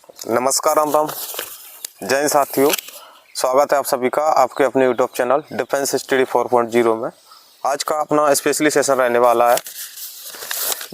नमस्कार, राम राम, जय हिंद साथियों। स्वागत है आप सभी का आपके अपने यूट्यूब चैनल डिफेंस स्टडी 4.0 में। आज का अपना स्पेशली सेशन रहने वाला है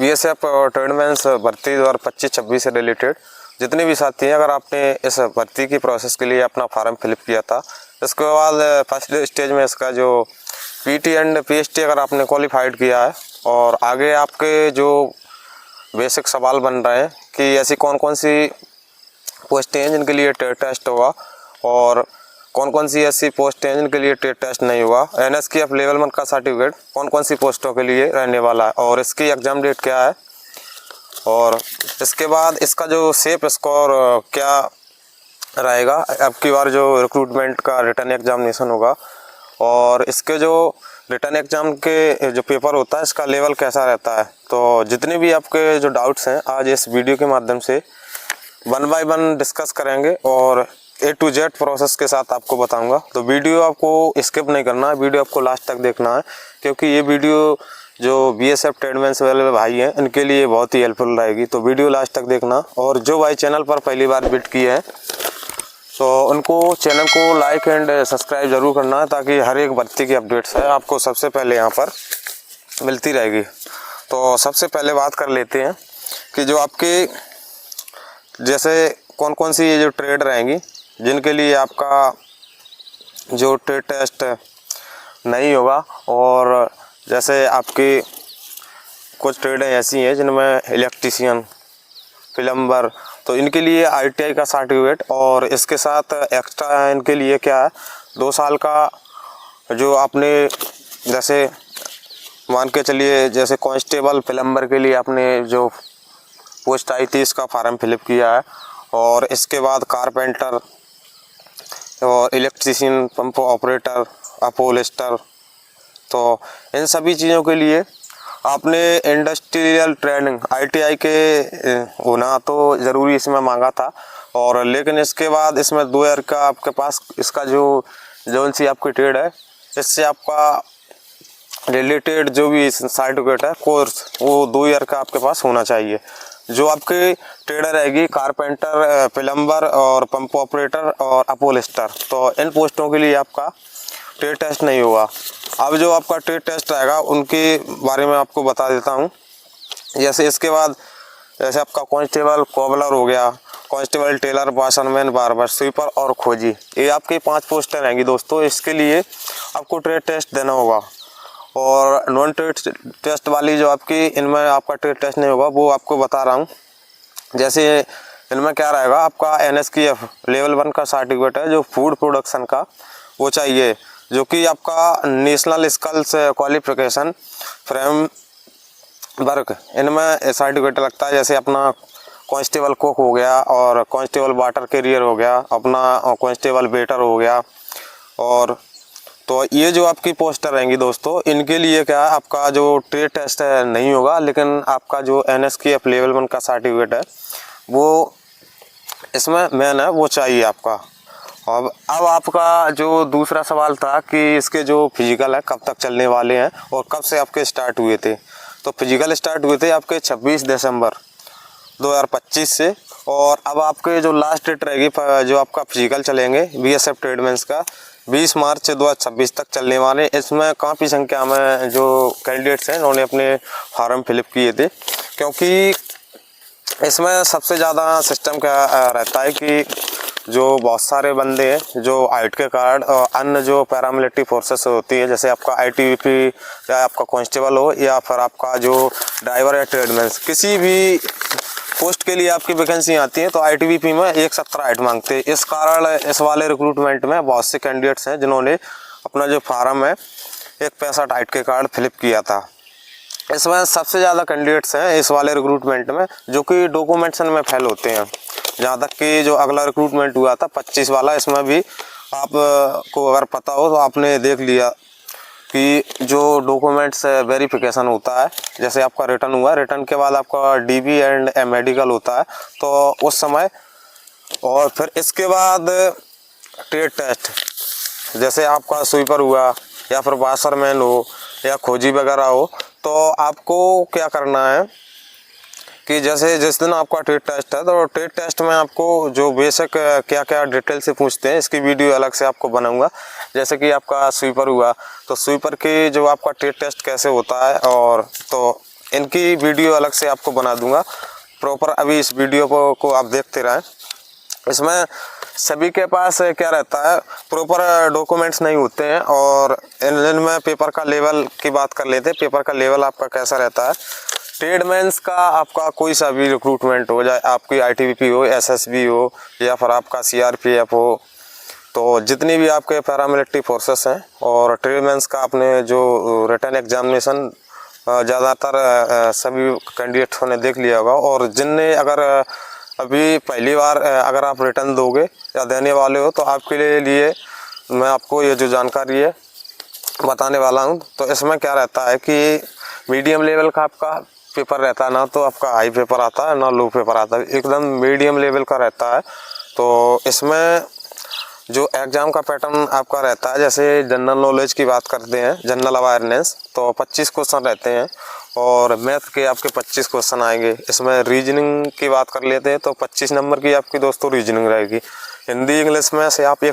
बीएसएफ ट्रेडमैन्स भर्ती 2025-26 से रिलेटेड। जितने भी साथी हैं, अगर आपने इस भर्ती की प्रोसेस के लिए अपना फॉर्म फिलअप किया था, इसके बाद फर्स्ट स्टेज में इसका जो पीटी एंड पीएसटी अगर आपने क्वालिफाइड किया है और आगे आपके जो बेसिक सवाल बन रहे हैं कि ऐसी कौन कौन सी पोस्टें हैं जिनके लिए टेस्ट होगा और कौन कौन सी ऐसी पोस्टें हैं जिनके लिए टेस्ट नहीं होगा, एनएसकेएफ लेवल 1 का सर्टिफिकेट कौन कौन सी पोस्टों के लिए रहने वाला है और इसकी एग्ज़ाम डेट क्या है, और इसके बाद इसका जो सेफ स्कोर क्या रहेगा। अब की बार जो रिक्रूटमेंट का रिटर्न एग्जामिनेशन होगा और इसके जो रिटर्न एग्ज़ाम के जो पेपर होता है इसका लेवल कैसा रहता है। तो जितने भी आपके जो डाउट्स हैं आज इस वीडियो के माध्यम से 1 बाय 1 डिस्कस करेंगे और A to Z प्रोसेस के साथ आपको बताऊंगा। तो वीडियो आपको स्किप नहीं करना है, वीडियो आपको लास्ट तक देखना है, क्योंकि ये वीडियो जो बीएसएफ ट्रेडमैन्स वाले भाई हैं इनके लिए बहुत ही हेल्पफुल रहेगी। तो वीडियो लास्ट तक देखना। और जो भाई चैनल पर पहली बार विजिट किए हैं तो उनको चैनल को लाइक एंड सब्सक्राइब ज़रूर करना है, ताकि हर एक भर्ती की अपडेट्स है आपको सबसे पहले यहाँ पर मिलती रहेगी। तो सबसे पहले बात कर लेते हैं कि जो आपके जैसे कौन कौन सी ये जो ट्रेड रहेंगी जिनके लिए आपका जो ट्रेड टेस्ट नहीं होगा, और जैसे आपकी कुछ ट्रेडें ऐसी हैं जिनमें इलेक्ट्रीशियन, प्लम्बर, तो इनके लिए आईटीआई का सर्टिफिकेट और इसके साथ एक्स्ट्रा इनके लिए क्या है 2 साल का जो आपने जैसे मान के चलिए जैसे कांस्टेबल प्लम्बर के लिए आपने जो पोस्ट आई थी इसका फॉर्म फिलअप किया है, और इसके बाद कारपेंटर और इलेक्ट्रीशियन, पंप ऑपरेटर, अपहोल्स्टर, तो इन सभी चीज़ों के लिए आपने इंडस्ट्रियल ट्रेनिंग आईटीआई के होना तो ज़रूरी इसमें मांगा था। और लेकिन इसके बाद इसमें 2 ईयर का आपके पास इसका जो सी आपकी ट्रेड है इससे आपका रिलेटेड जो भी सर्टिफिकेट है कोर्स वो 2 ईयर का आपके पास होना चाहिए। जो आपके ट्रेडर रहेगी कारपेंटर, प्लम्बर और पंप ऑपरेटर और अपहोल्स्टर, तो इन पोस्टों के लिए आपका ट्रेड टेस्ट नहीं होगा। अब जो आपका ट्रेड टेस्ट रहेगा उनके बारे में आपको बता देता हूँ। जैसे इसके बाद जैसे आपका कांस्टेबल कोबलर हो गया, constable tailor, washerman, barber, sweeper और खोजी, ये आपकी 5 पोस्टें रहेंगी दोस्तों। इसके लिए आपको ट्रेड टेस्ट देना होगा। और नॉन ट्रेड टेस्ट वाली जो आपकी इनमें आपका ट्रेड टेस्ट नहीं होगा वो आपको बता रहा हूँ। जैसे इनमें क्या रहेगा, आपका एनएसकेएफ लेवल 1 का सर्टिफिकेट है जो फूड प्रोडक्शन का वो चाहिए, जो कि आपका नेशनल स्किल्स क्वालिफिकेशन फ्रेमवर्क इनमें सर्टिफिकेट लगता है। जैसे अपना कांस्टेबल कुक हो गया और कांस्टेबल वाटर कैरियर हो गया, अपना कांस्टेबल वेटर हो गया। और तो ये जो आपकी पोस्टर रहेंगी दोस्तों इनके लिए क्या है आपका जो ट्रेड टेस्ट है नहीं होगा, लेकिन आपका जो एनएसकेएफ लेवल 1 का सर्टिफिकेट है वो इसमें मेन है, वो चाहिए आपका। अब आपका जो दूसरा सवाल था कि इसके जो फिजिकल है कब तक चलने वाले हैं और कब से आपके स्टार्ट हुए थे। तो फिजिकल स्टार्ट हुए थे आपके 26 दिसंबर 2025 से, और अब आपके जो लास्ट डेट रहेगी जो आपका फिजिकल चलेंगे बीएसएफ ट्रेडमैन्स का 20 मार्च 2026 तक चलने वाले। इसमें काफ़ी संख्या में जो कैंडिडेट्स हैं उन्होंने अपने फॉर्म फिलअप किए थे, क्योंकि इसमें सबसे ज़्यादा सिस्टम क्या रहता है कि जो बहुत सारे बंदे हैं जो हाइट के कारण और अन्य जो पैरामिलिट्री फोर्सेस होती है, जैसे आपका आईटीबीपी या आपका कांस्टेबल हो या फिर आपका जो ड्राइवर या ट्रेडमैन्स, किसी भी पोस्ट के लिए आपकी वैकेंसी आती है तो आईटीबीपी में 170 हाइट मांगते हैं। इस कारण इस वाले रिक्रूटमेंट में बहुत से कैंडिडेट्स हैं जिन्होंने अपना जो फार्म है 165 हाइट के कारण फिलअप किया था। इसमें सबसे ज़्यादा कैंडिडेट्स हैं इस वाले रिक्रूटमेंट में जो कि डॉक्यूमेंटेशन में फेल होते हैं। जहाँ तक कि जो अगला रिक्रूटमेंट हुआ था 25 वाला, इसमें भी आपको अगर पता हो तो आपने देख लिया कि जो डॉक्यूमेंट्स वेरिफिकेशन होता है, जैसे आपका रिटर्न हुआ, रिटर्न के बाद आपका डीबी एंड मेडिकल होता है तो उस समय, और फिर इसके बाद ट्रेड टेस्ट, जैसे आपका स्वीपर हुआ या फिर वाशरमैन हो या खोजी वगैरह हो, तो आपको क्या करना है कि जैसे जिस दिन आपका ट्रेड टेस्ट है तो ट्रेड टेस्ट में आपको जो बेसिक क्या क्या डिटेल से पूछते हैं इसकी वीडियो अलग से आपको बनाऊंगा। जैसे कि आपका स्वीपर हुआ तो स्वीपर की जो आपका ट्रेड टेस्ट कैसे होता है और तो इनकी वीडियो अलग से आपको बना दूंगा प्रॉपर। अभी इस वीडियो को आप देखते रहें। इसमें सभी के पास क्या रहता है, प्रॉपर डॉक्यूमेंट्स नहीं होते हैं और इनमें पेपर का लेवल की बात कर लेते हैं। पेपर का लेवल आपका कैसा रहता है, ट्रेडमैन्स का आपका कोई सा भी रिक्रूटमेंट हो, जाए आपकी ITBP हो, SSB हो या फिर आपका CRPF हो, तो जितनी भी आपके पैरामिलिट्री फोर्सेस हैं और ट्रेडमैन्स का आपने जो रिटन एग्जामिनेशन ज़्यादातर सभी कैंडिडेट्स ने देख लिया होगा। और जिनने अगर अभी पहली बार अगर आप रिटर्न दोगे या देने वाले हो तो आपके लिए मैं आपको ये जो जानकारी है बताने वाला हूँ। तो इसमें क्या रहता है कि मीडियम लेवल का आपका पेपर रहता है, ना तो आपका हाई पेपर आता है ना लो पेपर आता है, एकदम मीडियम लेवल का रहता है। तो इसमें जो एग्ज़ाम का पैटर्न आपका रहता है, जैसे जनरल नॉलेज की बात करते हैं, जनरल अवेयरनेस, तो 25 क्वेश्चन रहते हैं और मैथ के आपके 25 क्वेश्चन आएंगे। इसमें रीजनिंग की बात कर लेते हैं तो 25 नंबर की आपकी दोस्तों रीजनिंग रहेगी। हिंदी इंग्लिश में से आप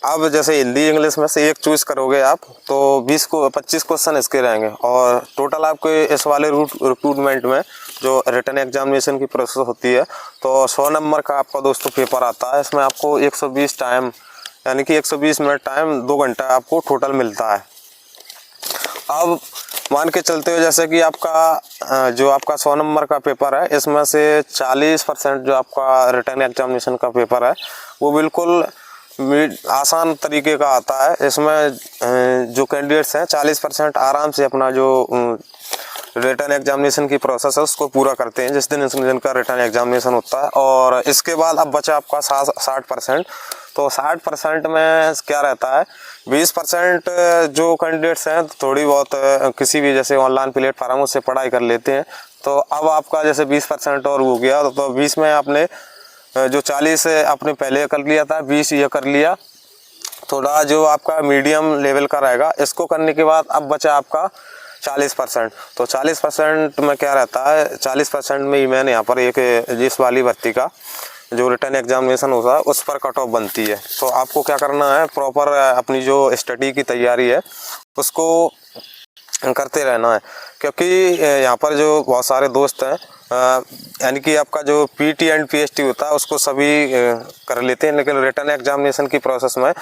अब जैसे हिंदी इंग्लिश में से एक चूज़ करोगे आप तो 25 क्वेश्चन इसके रहेंगे। और टोटल आपके इस वाले रिक्रूटमेंट में जो रिटन एग्जामिनेशन की प्रोसेस होती है तो 100 नंबर का आपका दोस्तों पेपर आता है। इसमें आपको 120 टाइम यानी कि 120 मिनट टाइम 2 घंटा आपको टोटल मिलता है। अब मान के चलते हुए जैसे कि आपका जो आपका 100 नंबर का पेपर है इसमें से 40% जो आपका रिटन एग्जामिनेशन का पेपर है वो बिल्कुल आसान तरीके का आता है। इसमें जो कैंडिडेट्स हैं 40% आराम से अपना जो रिटन एग्जामिनेशन की प्रोसेस है उसको पूरा करते हैं जिस दिन जिनका रिटन एग्जामिनेशन होता है। और इसके बाद अब बचा आपका 60%। तो 60% में क्या रहता है, 20% जो कैंडिडेट्स हैं थोड़ी बहुत किसी भी जैसे ऑनलाइन प्लेटफार्मों से पढ़ाई कर लेते हैं। तो अब आपका जैसे 20% और हो गया तो 20 में आपने जो 40 आपने पहले कर लिया था 20 ये कर लिया। थोड़ा जो आपका मीडियम लेवल का रहेगा इसको करने के बाद अब बचा आपका 40%। तो 40% में क्या रहता है, 40% में ही मैंने यहाँ पर एक जिस वाली भर्ती का जो रिटन एग्जामिनेशन होता है उस पर कट ऑफ बनती है। तो आपको क्या करना है, प्रॉपर अपनी जो स्टडी की तैयारी है उसको करते रहना है। क्योंकि यहाँ पर जो बहुत सारे दोस्त हैं यानी कि आपका जो PT एंड PhD होता है उसको सभी कर लेते हैं, लेकिन रिटन एग्जामिनेशन की प्रोसेस में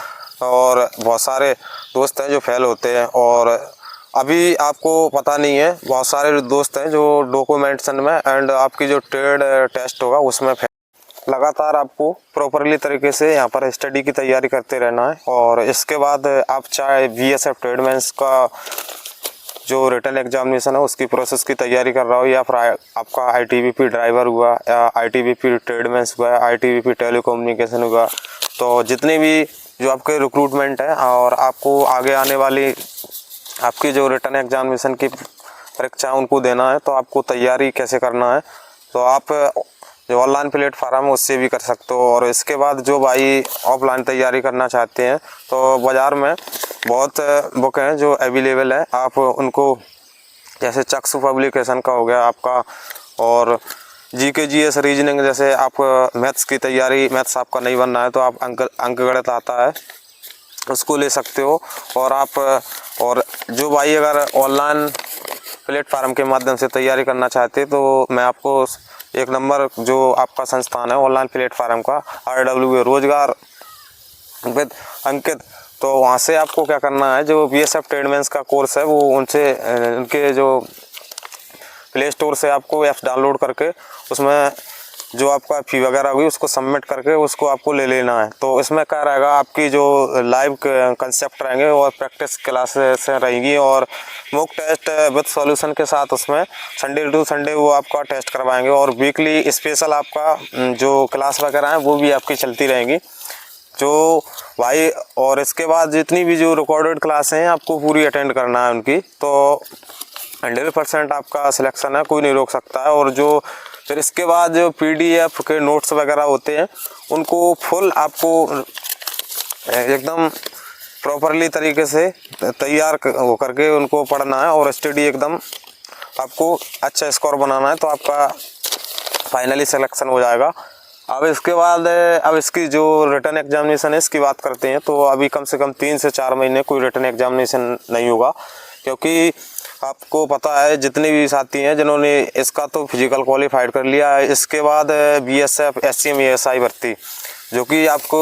और बहुत सारे दोस्त हैं जो फेल होते हैं। और अभी आपको पता नहीं है, बहुत सारे दोस्त हैं जो डॉक्यूमेंटेशन में एंड आपकी जो ट्रेड टेस्ट होगा उसमें लगातार आपको प्रॉपरली तरीके से यहाँ पर स्टडी की तैयारी करते रहना है। और इसके बाद आप चाहे BSF ट्रेडमैन्स का जो रिटन एग्जामिनेशन है उसकी प्रोसेस की तैयारी कर रहा हो या फिर आपका ITBP ड्राइवर हुआ या ITBP ट्रेडमैन्स हुआ, ITBP टेलीकम्युनिकेशन हुआ, तो जितने भी जो आपके रिक्रूटमेंट है और आपको आगे आने वाली आपकी जो रिटन एग्जामिनेशन की परीक्षा उनको देना है तो आपको तैयारी कैसे करना है तो आप जो ऑनलाइन प्लेटफार्म है उससे भी कर सकते हो। और इसके बाद जो भाई ऑफलाइन तैयारी करना चाहते हैं तो बाज़ार में बहुत बुक हैं जो अवेलेबल है, आप उनको जैसे चक्षु पब्लिकेशन का हो गया आपका, और GK GS रीजनिंग, जैसे आप मैथ्स की तैयारी, मैथ्स आपका नहीं बनना है तो आप अंक गणित आता है उसको ले सकते हो। और आप और जो भाई अगर ऑनलाइन प्लेटफार्म के माध्यम से तैयारी करना चाहते तो मैं आपको एक नंबर जो आपका संस्थान है ऑनलाइन प्लेटफार्म का RWA रोजगार विद अंकित, तो वहाँ से आपको क्या करना है, जो BSF ट्रेडमैन्स का कोर्स है वो उनसे उनके जो प्ले स्टोर से आपको ऐप्स डाउनलोड करके उसमें जो आपका फ़ी वगैरह हुई उसको सबमिट करके उसको आपको ले लेना है। तो इसमें क्या रहेगा, आपकी जो लाइव कंसेप्ट रहेंगे और प्रैक्टिस क्लासेस रहेंगी और मॉक टेस्ट विद सॉल्यूशन के साथ उसमें संडे टू संडे वो आपका टेस्ट करवाएंगे। और वीकली स्पेशल आपका जो क्लास वगैरह हैं वो भी आपकी चलती रहेंगी जो भाई। और इसके बाद जितनी भी जो रिकॉर्डेड क्लास हैं आपको पूरी अटेंड करना है उनकी, तो 100% आपका सिलेक्शन है, कोई नहीं रोक सकता है। और जो फिर इसके बाद जो PDF के नोट्स वगैरह होते हैं उनको फुल आपको एकदम प्रॉपरली तरीके से तैयार हो करके उनको पढ़ना है और स्टडी एकदम आपको अच्छा स्कोर बनाना है तो आपका फाइनली सिलेक्शन हो जाएगा। अब इसके बाद अब इसकी जो रिटर्न एग्जामिनेशन है इसकी बात करते हैं। तो अभी कम से कम 3 से 4 महीने कोई रिटर्न एग्जामिनेशन नहीं होगा, क्योंकि आपको पता है जितने भी साथी हैं जिन्होंने इसका तो फिजिकल क्वालिफाइड कर लिया है, इसके बाद BSF SCM ASI भर्ती जो कि आपको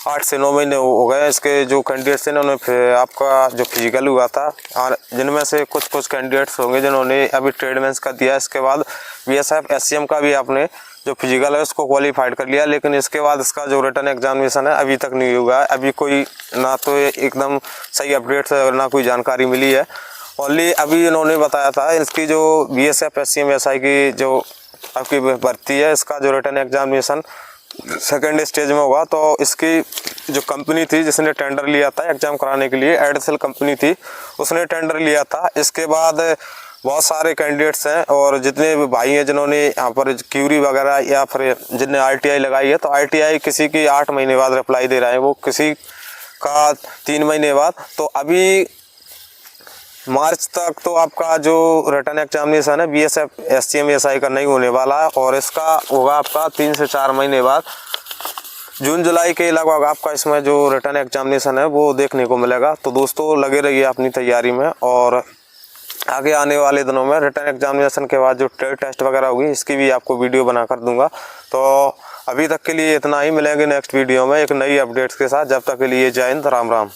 8 से 9 महीने हो गए। इसके जो कैंडिडेट्स हैं उन्होंने आपका जो फिजिकल हुआ था, और जिनमें से कुछ कैंडिडेट्स होंगे जिन्होंने अभी ट्रेडमेंस का दिया, इसके बाद BSF SCM का भी आपने जो फिजिकल है उसको क्वालिफाइड कर लिया, लेकिन इसके बाद इसका जो रिटर्न एग्जामिनेशन है अभी तक नहीं हुआ है। अभी कोई ना तो एकदम सही अपडेट्स है ना कोई जानकारी मिली है। ओनली अभी इन्होंने बताया था इसकी जो BSF SCM ASI की जो आपकी भर्ती है इसका जो रिटर्न एग्जामिनेशन सेकेंड स्टेज में होगा। तो इसकी जो कंपनी थी जिसने टेंडर लिया था एग्जाम कराने के लिए, एडसेल कंपनी थी, उसने टेंडर लिया था। इसके बाद बहुत सारे कैंडिडेट्स हैं और जितने भी भाई हैं जिन्होंने यहाँ पर क्यूरी वगैरह या फिर जिनने RTI लगाई है, तो RTI किसी की 8 महीने बाद रिप्लाई दे रहा है, वो किसी का 3 महीने बाद। तो अभी मार्च तक तो आपका जो रिटर्न एग्जामिनेशन है BSF SCM ASI का नहीं होने वाला है, और इसका होगा आपका 3 से 4 महीने बाद जून जुलाई के लगभग आपका इसमें जो रिटर्न एग्जामिनेशन है वो देखने को मिलेगा। तो दोस्तों लगे रहिए अपनी तैयारी में, और आगे आने वाले दिनों में रिटर्न एग्जामिनेशन के बाद जो ट्रेड टेस्ट वगैरह होगी इसकी भी आपको वीडियो बना कर दूंगा। तो अभी तक के लिए इतना ही, मिलेंगे नेक्स्ट वीडियो में एक नई अपडेट्स के साथ। जब तक के लिए जय हिंद, राम राम।